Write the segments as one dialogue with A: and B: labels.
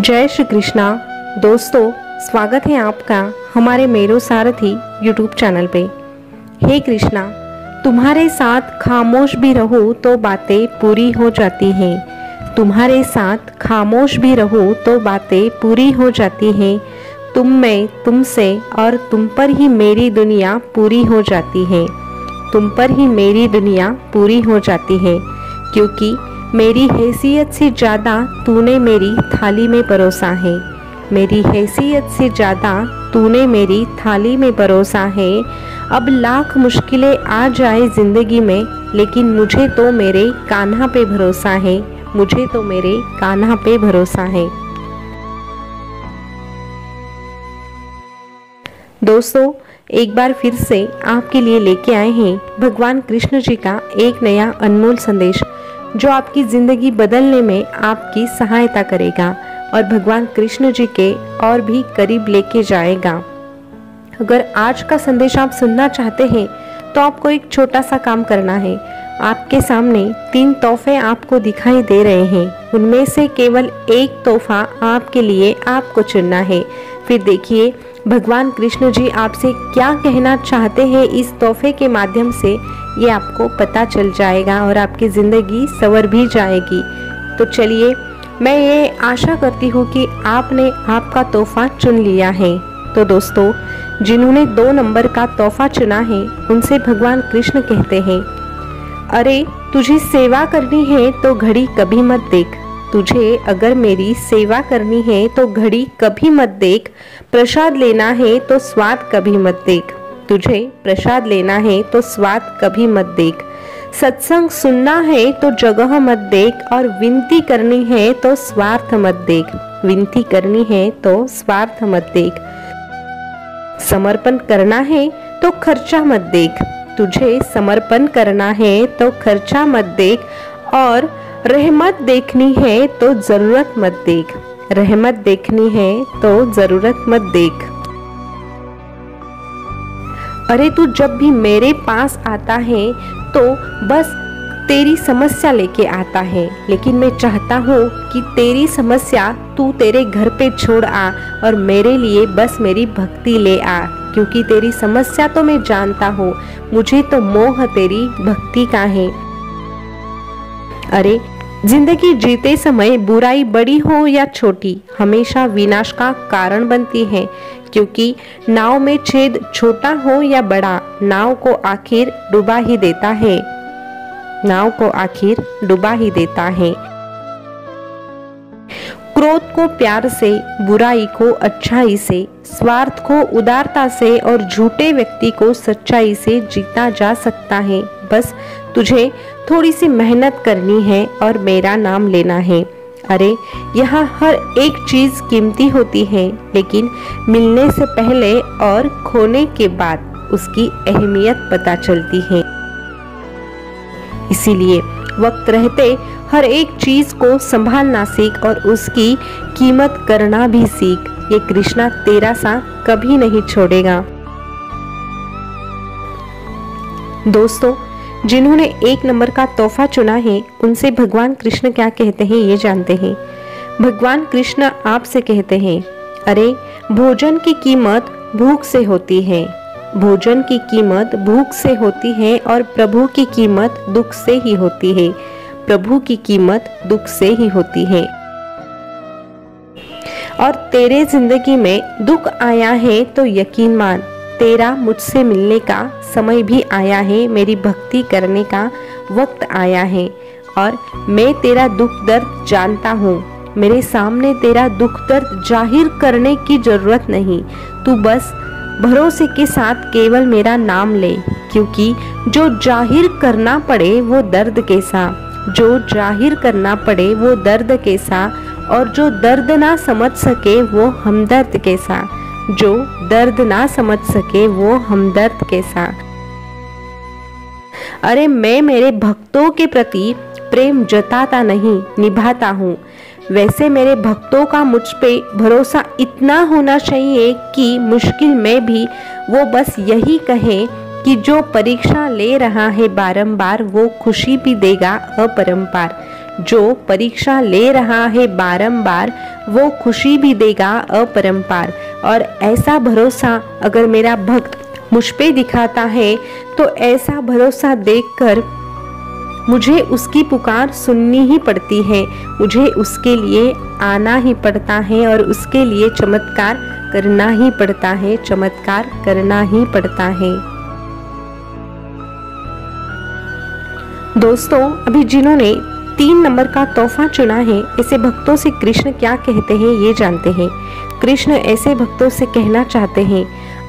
A: जय श्री कृष्णा। दोस्तों, स्वागत है आपका हमारे मेरो सारथी यूट्यूब चैनल पे। हे कृष्णा, तुम्हारे साथ खामोश भी रहूं तो बातें पूरी हो जाती हैं। तुम्हारे साथ खामोश भी रहूं तो बातें पूरी हो जाती हैं। तुम में, तुमसे और तुम पर ही मेरी दुनिया पूरी हो जाती है। तुम पर ही मेरी दुनिया पूरी हो जाती है, क्योंकि मेरी हैसियत से ज़्यादा तूने मेरी थाली में परोसा है। मेरी हैसियत से ज़्यादा तूने मेरी थाली में परोसा है। अब लाख मुश्किलें आ जाए ज़िंदगी में, लेकिन मुझे तो मेरे कान्हा पे भरोसा है। मुझे तो मेरे कान्हा पे भरोसा है। दोस्तों, एक बार फिर से आपके लिए लेके आए हैं भगवान कृष्ण जी का एक नया अनमोल संदेश, जो आपकी ज़िंदगी बदलने में आपकी सहायता करेगा और भगवान कृष्ण जी के और भी करीब लेके जाएगा। अगर आज का संदेश आप सुनना चाहते हैं तो आपको एक छोटा सा काम करना है। आपके सामने 3 तोहफे आपको दिखाई दे रहे हैं। उनमें से केवल एक तोहफा आपके लिए आपको चुनना है। फिर देखिए भगवान कृष्ण जी आपसे क्या कहना चाहते हैं। इस तोहफे के माध्यम से ये आपको पता चल जाएगा और आपकी ज़िंदगी संवर भी जाएगी। तो चलिए, मैं ये आशा करती हूँ कि आपने आपका तोहफा चुन लिया है। तो दोस्तों, जिन्होंने 2 नंबर का तोहफा चुना है, उनसे भगवान कृष्ण कहते हैं, अरे तुझे सेवा करनी है तो घड़ी कभी मत देख। तुझे अगर मेरी सेवा करनी है तो घड़ी कभी मत देख। प्रसाद लेना है तो स्वाद कभी मत देख। तुझे प्रसाद लेना है तो स्वाद कभी मत देख। सत्संग सुनना है तो जगह मत देख, और विनती करनी है तो स्वार्थ मत देख। विनती करनी है तो स्वार्थ मत देख। समर्पण करना है तो खर्चा मत देख। तुझे समर्पण करना है तो खर्चा मत देख, और रहमत देखनी है तो जरूरत मत देख। रहमत देखनी है तो जरूरत मत देख। अरे तू जब भी मेरे पास आता है तो बस तेरी समस्या लेके आता है, लेकिन मैं चाहता हूँ कि तेरी समस्या तू तेरे घर पे छोड़ आ और मेरे लिए बस मेरी भक्ति ले आ, क्योंकि तेरी समस्या तो मैं जानता हूँ। मुझे तो मोह तेरी भक्ति का है। अरे जिंदगी जीते समय बुराई बड़ी हो या छोटी हमेशा विनाश का कारण बनती है, क्योंकि नाव में छेद छोटा हो या बड़ा, नाव को आखिर डुबा ही देता है। नाव को आखिर डुबा ही देता है। क्रोध को प्यार से, बुराई को अच्छाई से, स्वार्थ को उदारता से और झूठे व्यक्ति को सच्चाई से जीता जा सकता है। बस तुझे थोड़ी सी मेहनत करनी है और मेरा नाम लेना है। अरे यहाँ हर एक चीज कीमती होती है, लेकिन मिलने से पहले और खोने के बाद उसकी अहमियत पता चलती है। इसीलिए वक्त रहते हर एक चीज को संभालना सीख और उसकी कीमत करना भी सीख। ये कृष्णा तेरा साथ कभी नहीं छोड़ेगा। दोस्तों, जिन्होंने 1 नंबर का तोहफा चुना है, उनसे भगवान कृष्ण क्या कहते हैं ये जानते हैं। भगवान कृष्ण आपसे कहते हैं, अरे भोजन की कीमत भूख से होती है। भोजन की कीमत भूख से होती है और प्रभु की कीमत दुख से ही होती है। प्रभु की कीमत दुख से ही होती है। और तेरे जिंदगी में दुख आया है तो यकीन मान, तेरा मुझसे मिलने का समय भी आया है। मेरी भक्ति करने का वक्त आया है, और मैं तेरा दुख दर्द जानता हूँ। मेरे सामने तेरा दुख दर्द जाहिर करने की जरूरत नहीं। तू बस भरोसे के साथ केवल मेरा नाम ले, क्योंकि जो जाहिर करना पड़े वो दर्द कैसा, जो जाहिर करना पड़े वो दर्द कैसा, और जो दर्द ना समझ सके वो हमदर्द कैसा, जो दर्द ना समझ सके वो हमदर्द कैसा। अरे मैं मेरे भक्तों के प्रति प्रेम जताता नहीं, निभाता हूँ। वैसे मेरे भक्तों का मुझ पे भरोसा इतना होना चाहिए कि मुश्किल में भी वो बस यही कहे कि जो परीक्षा ले रहा है बारंबार वो खुशी भी देगा अपरंपार। जो परीक्षा ले रहा है बारंबार, वो खुशी भी देगा अपरंपार। और ऐसा भरोसा अगर मेरा भक्त मुझ पे दिखाता है तो ऐसा भरोसा देखकर मुझे उसकी पुकार सुननी ही पड़ती है, मुझे उसके लिए आना ही पड़ता है और उसके लिए चमत्कार करना ही पड़ता है, चमत्कार करना ही पड़ता है। दोस्तों, अभी जिन्होंने 3 नंबर का तोहफा चुना है, ऐसे भक्तों से कृष्ण क्या कहते हैं ये जानते हैं। कृष्ण ऐसे भक्तों से कहना चाहते हैं,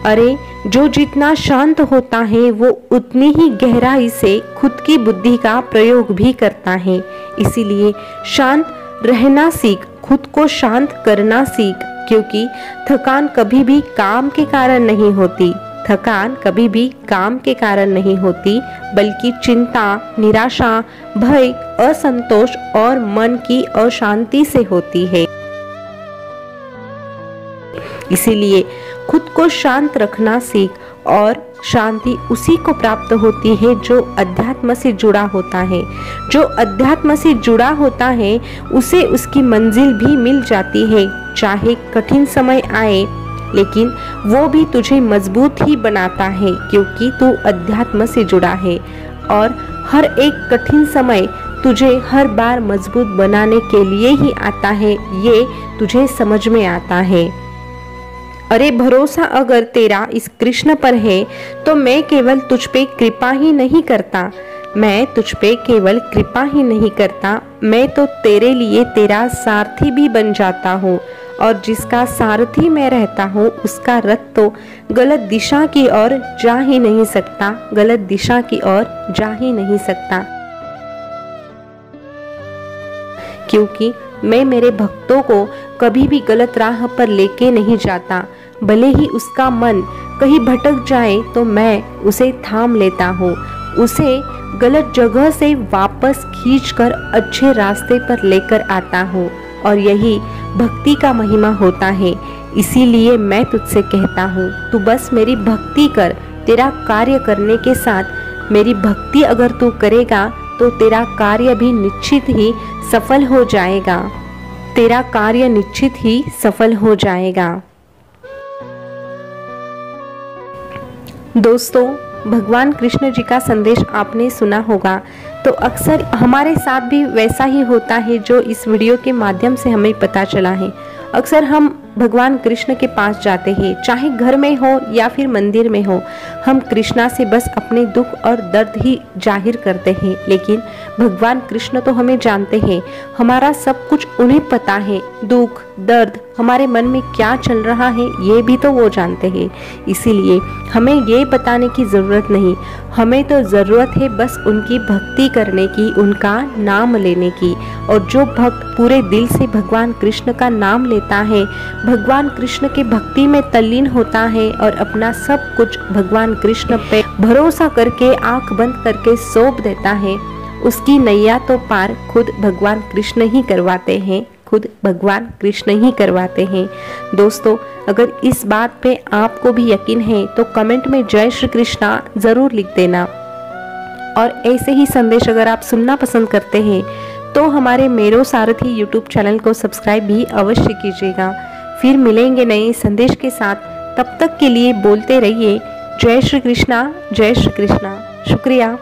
A: अरे जो जितना शांत होता है वो उतनी ही गहराई से खुद की बुद्धि का प्रयोग भी करता है। इसीलिए शांत रहना सीख, खुद को शांत करना सीख, क्योंकि थकान कभी भी काम के कारण नहीं होती, थकान कभी भी काम के कारण नहीं होती, बल्कि चिंता, निराशा, भय, असंतोष और मन की अशांति से होती है। इसीलिए खुद को शांत रखना सीख, और शांति उसी को प्राप्त होती है जो अध्यात्म से जुड़ा होता है। जो अध्यात्म से जुड़ा होता है उसे उसकी मंजिल भी मिल जाती है। चाहे कठिन समय आए, लेकिन वो भी तुझे मजबूत ही बनाता है, क्योंकि तू अध्यात्म से जुड़ा है। और हर एक कठिन समय तुझे हर बार मजबूत बनाने के लिए ही आता है, ये तुझे समझ में आता है। अरे भरोसा अगर तेरा इस कृष्ण पर है तो मैं केवल तुझ पे कृपा ही नहीं करता, मैं तुझ पे केवल कृपा ही नहीं करता, मैं तो तेरे लिए तेरा सारथी भी बन जाता हूँ। और जिसका सारथी मैं रहता हूँ उसका रथ तो गलत दिशा की ओर जा ही नहीं सकता, गलत दिशा की ओर जा ही नहीं सकता। क्योंकि मैं मेरे भक्तों को कभी भी गलत राह पर लेके नहीं जाता। भले ही उसका मन कहीं भटक जाए तो मैं उसे थाम लेता हूँ, उसे गलत जगह से वापस खींचकर अच्छे रास्ते पर लेकर आता हूँ। और यही भक्ति का महिमा होता है। इसीलिए मैं तुझसे कहता हूँ, तू बस मेरी भक्ति कर। तेरा कार्य करने के साथ मेरी भक्ति अगर तू करेगा तो तेरा कार्य भी निश्चित ही सफल हो जाएगा, तेरा कार्य निश्चित ही सफल हो जाएगा। दोस्तों, भगवान कृष्ण जी का संदेश आपने सुना होगा, तो अक्सर हमारे साथ भी वैसा ही होता है जो इस वीडियो के माध्यम से हमें पता चला है। अक्सर हम भगवान कृष्ण के पास जाते हैं, चाहे घर में हो या फिर मंदिर में हो, हम कृष्णा से बस अपने दुख और दर्द ही जाहिर करते हैं। लेकिन भगवान कृष्ण तो हमें जानते हैं, हमारा सब कुछ उन्हें पता है। दुख दर्द हमारे मन में क्या चल रहा है ये भी तो वो जानते हैं। इसीलिए हमें ये बताने की ज़रूरत नहीं, हमें तो ज़रूरत है बस उनकी भक्ति करने की, उनका नाम लेने की। और जो भक्त पूरे दिल से भगवान कृष्ण का नाम लेता है, भगवान कृष्ण के भक्ति में तल्लीन होता है और अपना सब कुछ भगवान कृष्ण पे भरोसा करके आंख बंद करके सौंप देता है, उसकी नैया तो पार खुद भगवान कृष्ण ही करवाते हैं, खुद भगवान कृष्ण ही करवाते हैं। दोस्तों, अगर इस बात पे आपको भी यकीन है तो कमेंट में जय श्री कृष्णा ज़रूर लिख देना। और ऐसे ही संदेश अगर आप सुनना पसंद करते हैं तो हमारे मेरो सारथी यूट्यूब चैनल को सब्सक्राइब भी अवश्य कीजिएगा। फिर मिलेंगे नए संदेश के साथ, तब तक के लिए बोलते रहिए जय श्री कृष्णा, जय श्री कृष्णा। शुक्रिया।